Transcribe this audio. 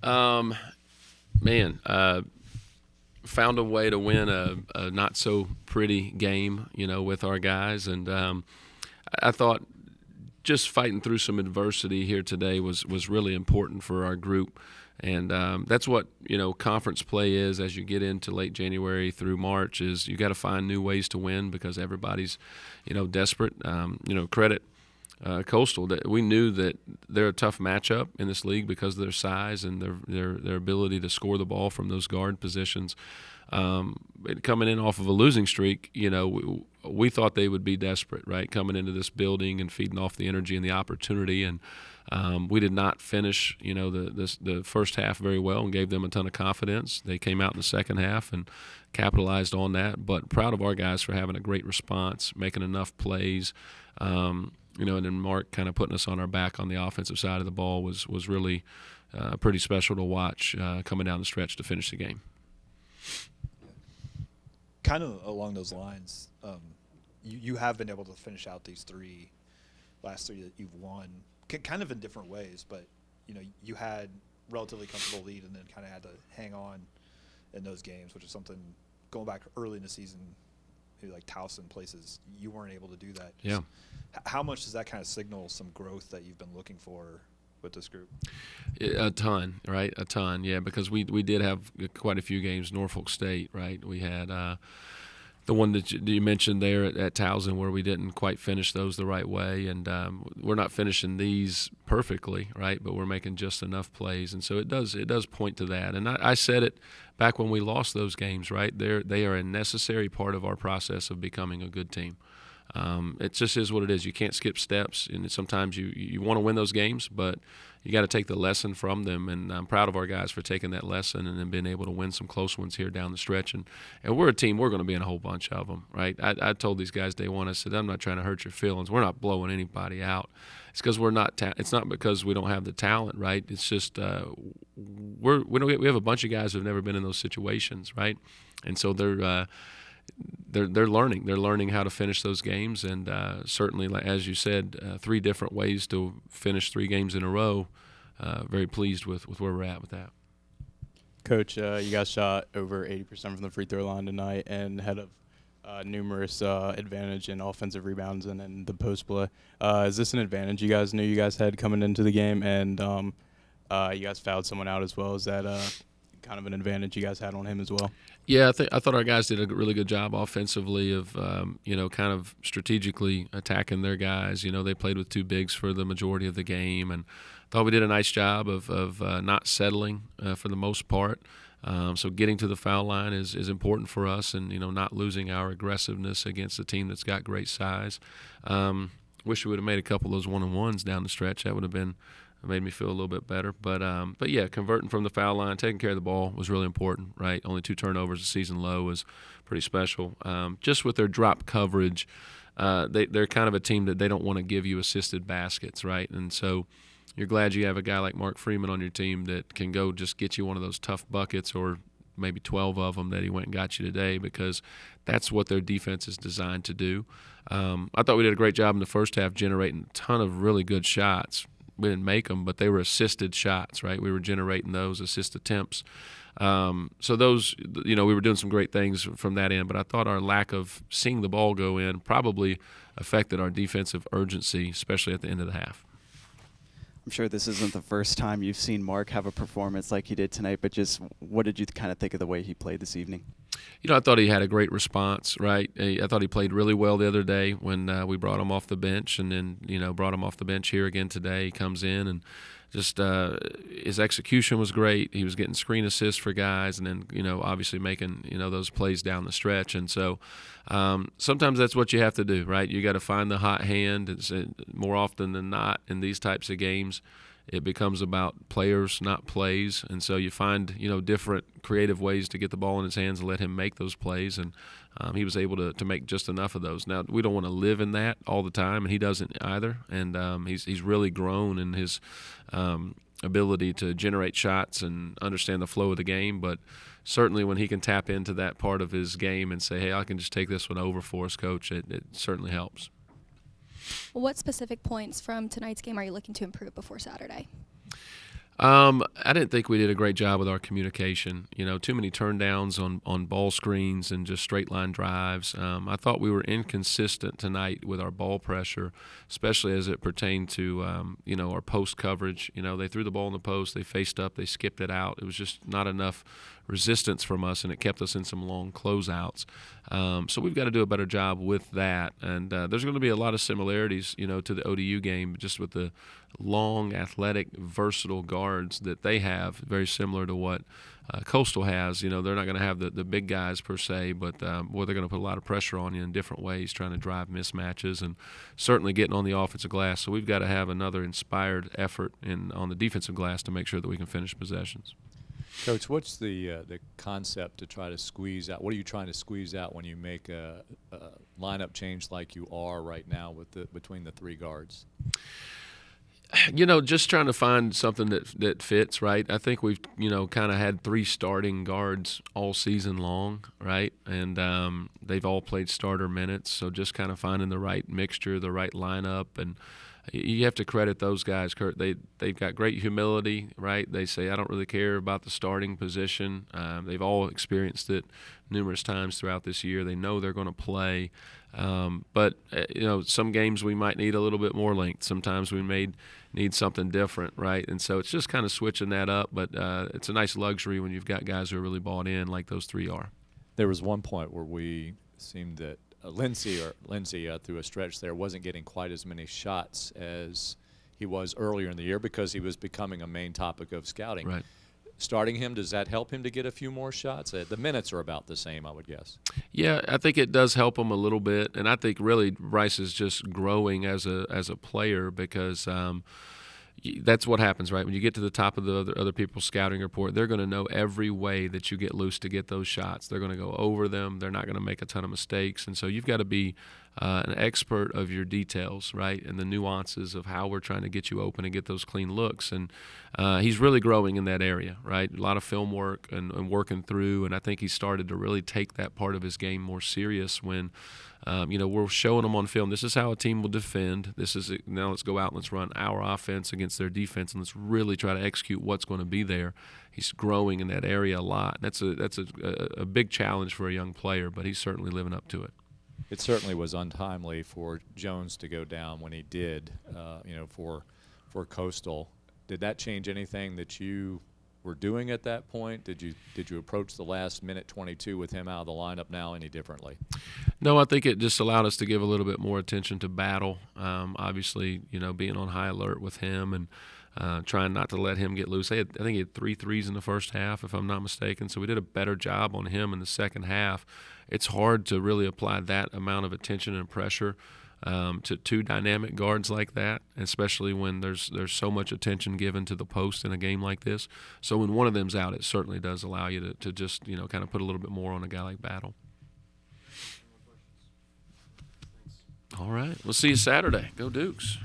Um, man, found a way to win a not so pretty game, with our guys, and I thought just fighting through some adversity here today was really important for our group. And that's what conference play is as you get into late January through March. Is you got to find new ways to win because everybody's desperate. Credit Coastal. That we knew that they're a tough matchup in this league because of their size and their ability to score the ball from those guard positions. Coming in off of a losing streak, we thought they would be desperate, right? Coming into this building and feeding off the energy and the opportunity, and we did not finish, the first half very well and gave them a ton of confidence. They came out in the second half and capitalized on that. But proud of our guys for having a great response, making enough plays. And then Mark kind of putting us on our back on the offensive side of the ball was really pretty special to watch coming down the stretch to finish the game. Kind of along those lines, you have been able to finish out these last three that you've won, kind of in different ways. But you had relatively comfortable lead and then kind of had to hang on in those games, which is something going back early in the season, maybe like Towson places, you weren't able to do that. Yeah. How much does that kind of signal some growth that you've been looking for with this group? A ton, right? A ton, yeah, because we did have quite a few games. Norfolk State, right? We had the one that you mentioned there at Towson where we didn't quite finish those the right way, and we're not finishing these perfectly, right? But we're making just enough plays, and so it does point to that. And I said it back when we lost those games, right? They are a necessary part of our process of becoming a good team. It just is what it is. You can't skip steps, and sometimes you want to win those games, but you got to take the lesson from them. And I'm proud of our guys for taking that lesson and then being able to win some close ones here down the stretch. And we're a team. We're going to be in a whole bunch of them, right? I told these guys day one, I said, I'm not trying to hurt your feelings. We're not blowing anybody out. It's because we're not. It's not because we don't have the talent, right? It's just we have a bunch of guys who've never been in those situations, right? And so they're learning. They're learning how to finish those games, and certainly, as you said, 3 different ways to finish 3 games in a row. Very pleased with where we're at with that. Coach, you guys shot over 80% from the free throw line tonight and had numerous advantage in offensive rebounds and in the post play. Is this an advantage you guys knew you guys had coming into the game? And you guys fouled someone out as well. Is that kind of an advantage you guys had on him as well? Yeah, I thought our guys did a really good job offensively of kind of strategically attacking their guys. They played with 2 bigs for the majority of the game, and thought we did a nice job of not settling for the most part. So getting to the foul line is important for us, and not losing our aggressiveness against a team that's got great size. Wish we would have made a couple of those 1-on-1s down the stretch. That would have made me feel a little bit better. But yeah, converting from the foul line, taking care of the ball was really important, right? Only 2 turnovers, a season low, was pretty special. Just with their drop coverage, they're kind of a team that they don't want to give you assisted baskets, right? And so you're glad you have a guy like Mark Freeman on your team that can go just get you one of those tough buckets, or maybe 12 of them that he went and got you today, because that's what their defense is designed to do. I thought we did a great job in the first half generating a ton of really good shots. We didn't make them, but they were assisted shots, right? We were generating those assist attempts. So those, we were doing some great things from that end, but I thought our lack of seeing the ball go in probably affected our defensive urgency, especially at the end of the half. I'm sure this isn't the first time you've seen Mark have a performance like he did tonight, but just what did you kind of think of the way he played this evening? I thought he had a great response, right? I thought he played really well the other day when we brought him off the bench, and then, brought him off the bench here again today. He comes in and just his execution was great. He was getting screen assists for guys, and then, obviously making, those plays down the stretch. And so sometimes that's what you have to do, right? You got to find the hot hand. It's, more often than not in these types of games, it becomes about players, not plays. And so you find, different creative ways to get the ball in his hands and let him make those plays. And he was able to make just enough of those. Now, we don't want to live in that all the time, and he doesn't either. And he's really grown in his ability to generate shots and understand the flow of the game. But certainly when he can tap into that part of his game and say, hey, I can just take this one over for us, Coach, it certainly helps. What specific points from tonight's game are you looking to improve before Saturday? I didn't think we did a great job with our communication. Too many turndowns on ball screens and just straight line drives. I thought we were inconsistent tonight with our ball pressure, especially as it pertained to our post coverage. They threw the ball in the post, they faced up, they skipped it out. It was just not enough resistance from us, and it kept us in some long closeouts. So we've got to do a better job with that. And there's going to be a lot of similarities, to the ODU game, just with the long, athletic, versatile guards that they have, very similar to what Coastal has. They're not going to have the big guys per se, but they're going to put a lot of pressure on you in different ways, trying to drive mismatches and certainly getting on the offensive glass. So we've got to have another inspired effort on the defensive glass to make sure that we can finish possessions. Coach, what's the concept to try to squeeze out? What are you trying to squeeze out when you make a lineup change like you are right now between the three guards? Just trying to find something that fits, right? I think we've, kind of had three starting guards all season long, right? And they've all played starter minutes, so just kind of finding the right mixture, the right lineup. And you have to credit those guys, Kurt. They've got great humility, right? They say, I don't really care about the starting position. They've all experienced it numerous times throughout this year. They know they're going to play. But some games we might need a little bit more length. Sometimes we may need something different, right? And so it's just kind of switching that up. But it's a nice luxury when you've got guys who are really bought in like those three are. There was one point where we seemed that Lindsey through a stretch there wasn't getting quite as many shots as he was earlier in the year because he was becoming a main topic of scouting. Right. Starting him, does that help him to get a few more shots? The minutes are about the same, I would guess. Yeah, I think it does help him a little bit, and I think really Bryce is just growing as a player because that's what happens, right? When you get to the top of the other people's scouting report, they're going to know every way that you get loose to get those shots. They're going to go over them. They're not going to make a ton of mistakes, and so you've got to be an expert of your details, right, and the nuances of how we're trying to get you open and get those clean looks. And he's really growing in that area, right? A lot of film work and working through, and I think he started to really take that part of his game more serious when we're showing them on film. This is how a team will defend. Now let's go out and let's run our offense against their defense, and let's really try to execute what's going to be there. He's growing in that area a lot. That's a big challenge for a young player, but he's certainly living up to it. It certainly was untimely for Jones to go down when he did, for Coastal. Did that change anything that you were doing at that point? Did you approach the last minute 22 with him out of the lineup now any differently? No, I think it just allowed us to give a little bit more attention to battle. Obviously, being on high alert with him and trying not to let him get loose. I think he had 3 threes in the first half, if I'm not mistaken. So we did a better job on him in the second half. It's hard to really apply that amount of attention and pressure to two dynamic guards like that, especially when there's so much attention given to the post in a game like this. So when one of them's out, it certainly does allow you to just kind of put a little bit more on a guy like Battle. All right, we'll see you Saturday. Go Dukes.